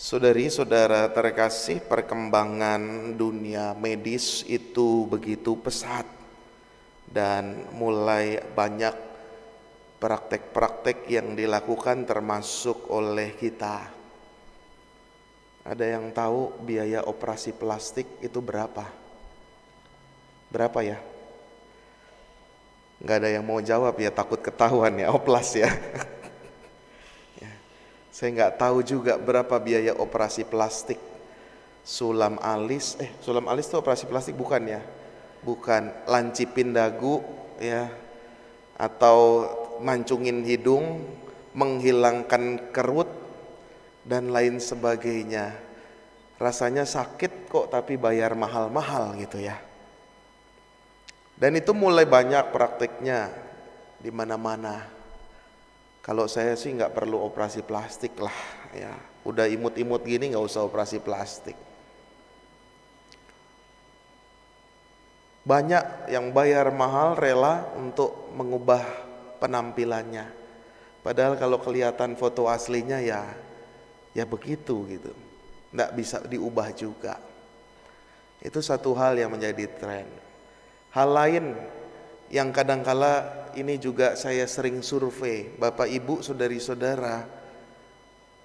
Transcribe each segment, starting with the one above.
Saudari-saudara terkasih, perkembangan dunia medis itu begitu pesat dan mulai banyak praktek-praktek yang dilakukan termasuk oleh kita. Ada yang tahu biaya operasi plastik itu berapa? Berapa ya? Nggak ada yang mau jawab ya, takut ketahuan ya, oplas ya. Saya nggak tahu juga berapa biaya operasi plastik. Sulam alis itu operasi plastik bukan ya? Bukan. Lancipin dagu ya, atau mancungin hidung, menghilangkan kerut dan lain sebagainya. Rasanya sakit kok tapi bayar mahal-mahal gitu ya. Dan itu mulai banyak praktiknya di mana-mana. Kalau saya sih nggak perlu operasi plastik lah ya. Udah imut-imut gini nggak usah operasi plastik. Banyak yang bayar mahal rela untuk mengubah penampilannya. Padahal kalau kelihatan foto aslinya ya begitu gitu. Nggak bisa diubah juga. Itu satu hal yang menjadi tren. Hal lain yang kadangkala ini juga saya sering survei, Bapak Ibu, saudari-saudara,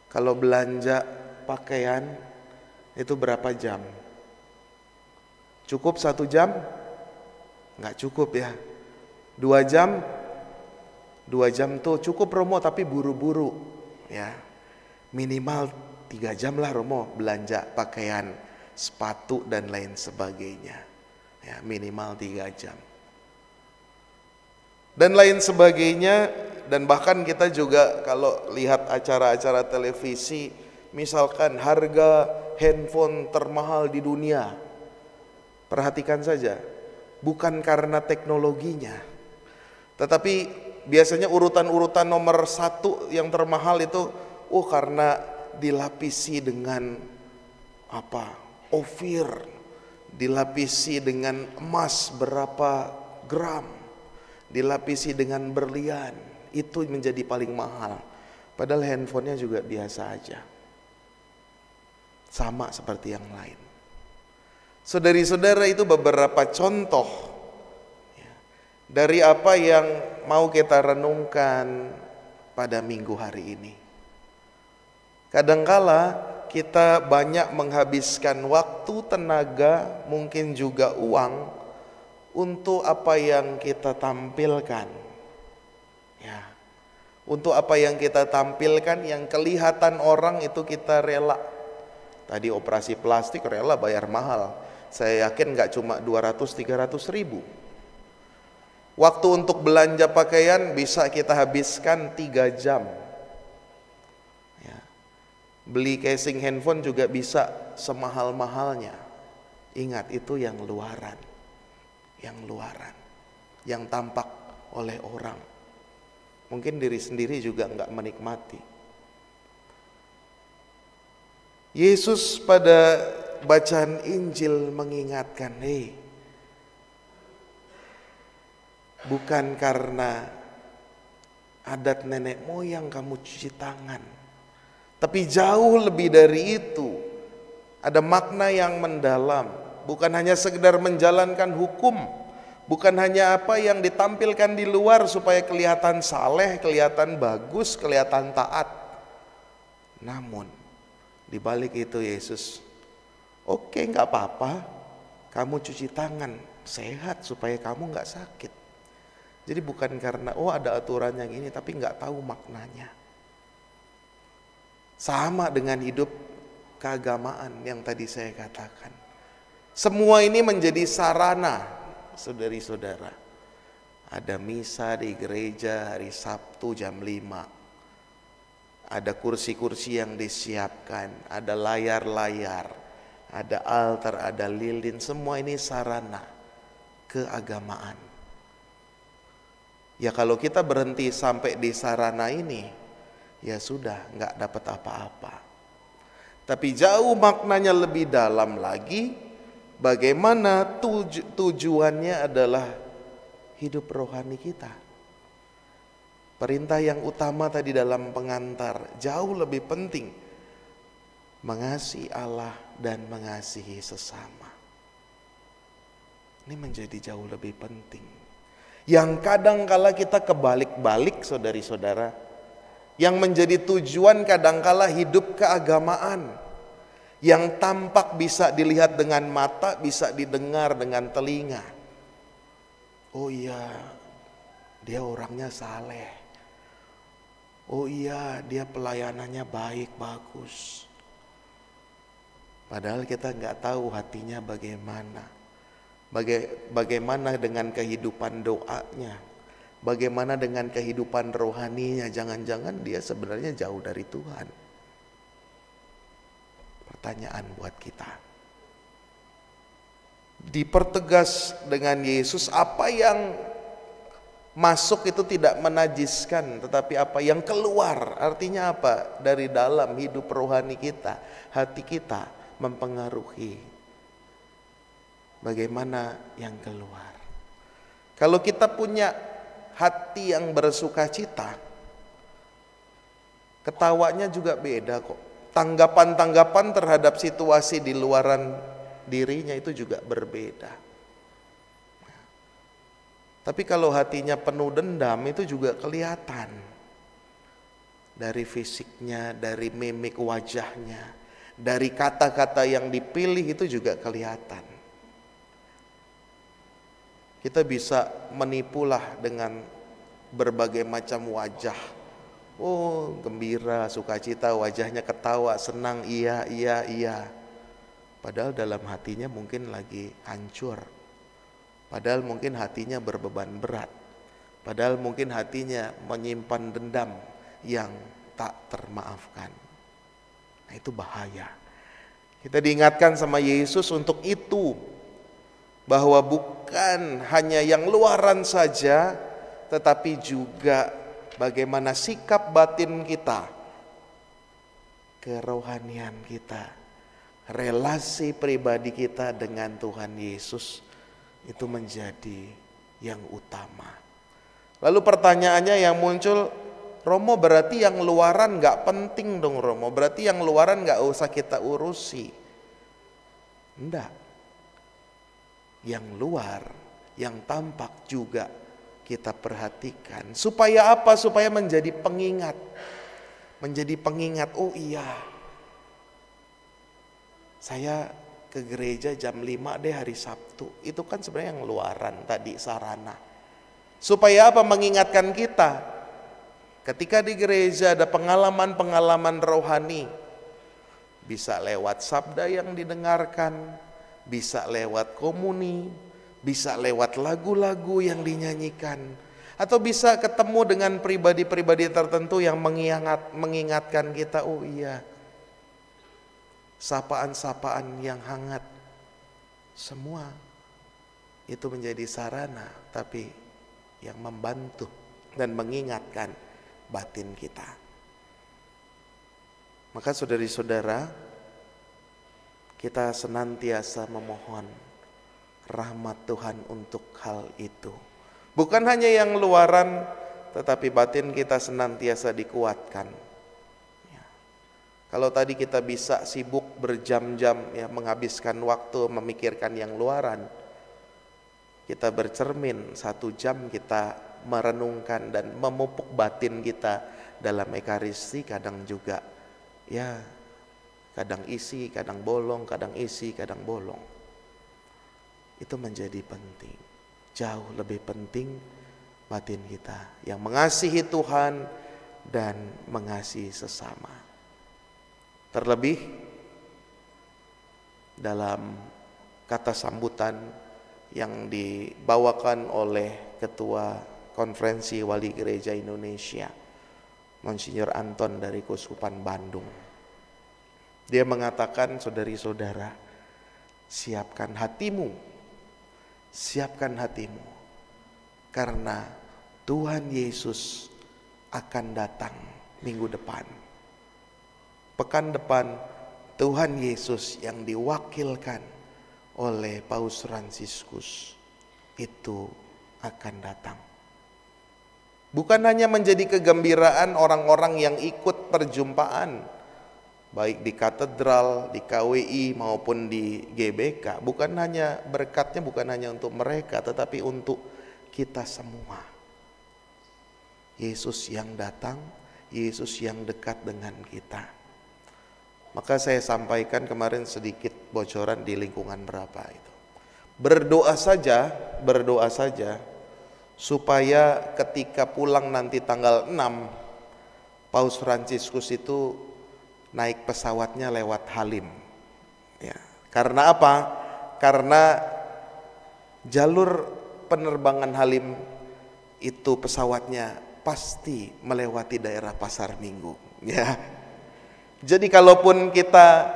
kalau belanja pakaian itu berapa jam? Cukup 1 jam? Nggak cukup ya. 2 jam? 2 jam tuh cukup Romo, tapi buru-buru ya. Minimal 3 jam lah Romo belanja pakaian, sepatu dan lain sebagainya. Ya, minimal 3 jam. Dan lain sebagainya. Dan bahkan kita juga kalau lihat acara-acara televisi, misalkan harga handphone termahal di dunia, perhatikan saja, bukan karena teknologinya, tetapi biasanya urutan-urutan nomor 1 yang termahal itu karena dilapisi dengan ofir, dilapisi dengan emas berapa gram, dilapisi dengan berlian, itu menjadi paling mahal. Padahal handphonenya juga biasa aja, sama seperti yang lain. Saudari-saudara, itu beberapa contoh dari apa yang mau kita renungkan pada minggu hari ini. Kadangkala kita banyak menghabiskan waktu, tenaga, mungkin juga uang untuk apa yang kita tampilkan. Ya. Untuk apa yang kita tampilkan, yang kelihatan orang itu kita rela. Tadi operasi plastik rela bayar mahal. Saya yakin gak cuma 200-300 ribu. Waktu untuk belanja pakaian bisa kita habiskan 3 jam. Ya. Beli casing handphone juga bisa semahal-mahalnya. Ingat, itu yang luaran. Yang tampak oleh orang. Mungkin diri sendiri juga gak menikmati. Yesus pada bacaan Injil mengingatkan, bukan karena adat nenek moyang kamu cuci tangan, tapi jauh lebih dari itu. Ada makna yang mendalam, bukan hanya sekedar menjalankan hukum, bukan hanya apa yang ditampilkan di luar supaya kelihatan saleh, kelihatan bagus, kelihatan taat. Namun di balik itu Yesus, oke, nggak apa-apa, kamu cuci tangan, sehat supaya kamu nggak sakit. Jadi bukan karena ada aturan yang ini, tapi nggak tahu maknanya. Sama dengan hidup keagamaan yang tadi saya katakan. Semua ini menjadi sarana, saudari-saudara. Ada misa di gereja hari Sabtu jam 5. Ada kursi-kursi yang disiapkan, ada layar-layar, ada altar, ada lilin, semua ini sarana keagamaan. Ya kalau kita berhenti sampai di sarana ini, ya sudah, nggak dapat apa-apa. Tapi jauh maknanya lebih dalam lagi, bagaimana tujuannya adalah hidup rohani kita. Perintah yang utama tadi dalam pengantar jauh lebih penting. mengasihi Allah dan mengasihi sesama. Ini menjadi jauh lebih penting. Yang kadangkala kita kebalik-balik saudari-saudara. Yang menjadi tujuan kadangkala hidup keagamaan. Yang tampak bisa dilihat dengan mata, bisa didengar dengan telinga. Oh iya, dia orangnya saleh. Oh iya, dia pelayanannya baik, bagus. Padahal kita nggak tahu hatinya bagaimana. Bagaimana dengan kehidupan doanya. Bagaimana dengan kehidupan rohaninya. Jangan-jangan dia sebenarnya jauh dari Tuhan. Pertanyaan buat kita. Dipertegas dengan Yesus, apa yang masuk itu tidak menajiskan, tetapi apa yang keluar. Artinya apa? Dari dalam hidup rohani kita, hati kita mempengaruhi bagaimana yang keluar. Kalau kita punya hati yang bersuka cita, ketawanya juga beda kok. Tanggapan-tanggapan terhadap situasi di luaran dirinya itu juga berbeda. Tapi kalau hatinya penuh dendam itu juga kelihatan. Dari fisiknya, dari mimik wajahnya, dari kata-kata yang dipilih itu juga kelihatan. Kita bisa menipulah dengan berbagai macam wajah. Oh, gembira, sukacita, wajahnya ketawa, senang, iya. Padahal dalam hatinya mungkin lagi hancur. Padahal mungkin hatinya berbeban berat. Padahal mungkin hatinya menyimpan dendam yang tak termaafkan. Nah, itu bahaya. Kita diingatkan sama Yesus untuk itu. Bahwa bukan hanya yang luaran saja, tetapi juga bagaimana sikap batin kita, kerohanian kita, relasi pribadi kita dengan Tuhan Yesus itu menjadi yang utama. Lalu pertanyaannya yang muncul, Romo berarti yang luaran gak penting dong Romo, berarti yang luaran gak usah kita urusi. Enggak. Yang luar, yang tampak juga kita perhatikan. Supaya apa? Supaya menjadi pengingat. Menjadi pengingat, oh iya, saya ke gereja jam 5 deh hari Sabtu. Itu kan sebenarnya yang luaran tadi, sarana. Supaya apa? Mengingatkan kita. Ketika di gereja ada pengalaman-pengalaman rohani. Bisa lewat sabda yang didengarkan, bisa lewat komuni, bisa lewat lagu-lagu yang dinyanyikan, atau bisa ketemu dengan pribadi-pribadi tertentu yang mengingatkan kita, oh iya, sapaan-sapaan yang hangat. Semua itu menjadi sarana, tapi yang membantu dan mengingatkan batin kita. Maka saudari-saudara, kita senantiasa memohon rahmat Tuhan untuk hal itu. Bukan hanya yang luaran, tetapi batin kita senantiasa dikuatkan. Ya. Kalau tadi kita bisa sibuk berjam-jam ya, menghabiskan waktu memikirkan yang luaran, kita bercermin 1 jam kita merenungkan dan memupuk batin kita dalam ekaristi, kadang juga ya kadang isi, kadang bolong, kadang isi, kadang bolong. Itu menjadi penting. Jauh lebih penting batin kita yang mengasihi Tuhan dan mengasihi sesama. Terlebih dalam kata sambutan yang dibawakan oleh Ketua Konferensi Wali Gereja Indonesia, Monsinyur Anton dari Keuskupan Bandung. Dia mengatakan, saudari-saudara, siapkan hatimu, karena Tuhan Yesus akan datang minggu depan. Pekan depan, Tuhan Yesus yang diwakilkan oleh Paus Fransiskus itu akan datang. Bukan hanya menjadi kegembiraan orang-orang yang ikut perjumpaan, baik di katedral, di KWI maupun di GBK, bukan hanya berkatnya bukan hanya untuk mereka, tetapi untuk kita semua. Yesus yang datang, Yesus yang dekat dengan kita. Maka saya sampaikan kemarin sedikit bocoran di lingkungan berapa itu. Berdoa saja supaya ketika pulang nanti tanggal 6, Paus Fransiskus itu naik pesawatnya lewat Halim. Ya, karena apa? Karena jalur penerbangan Halim itu pesawatnya pasti melewati daerah Pasar Minggu. Ya, jadi kalaupun kita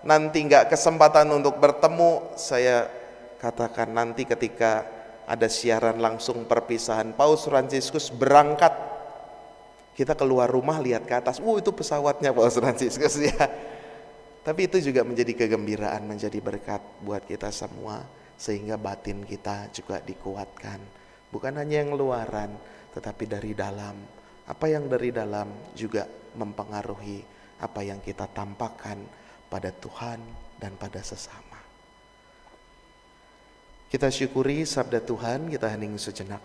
nanti nggak kesempatan untuk bertemu, saya katakan nanti ketika ada siaran langsung perpisahan Paus Fransiskus berangkat, kita keluar rumah lihat ke atas, itu pesawatnya Paus Fransiskus ya. Tapi itu juga menjadi kegembiraan, menjadi berkat buat kita semua, sehingga batin kita juga dikuatkan. Bukan hanya yang luaran, tetapi dari dalam. Apa yang dari dalam juga mempengaruhi apa yang kita tampakkan pada Tuhan dan pada sesama. Kita syukuri sabda Tuhan, kita hening sejenak.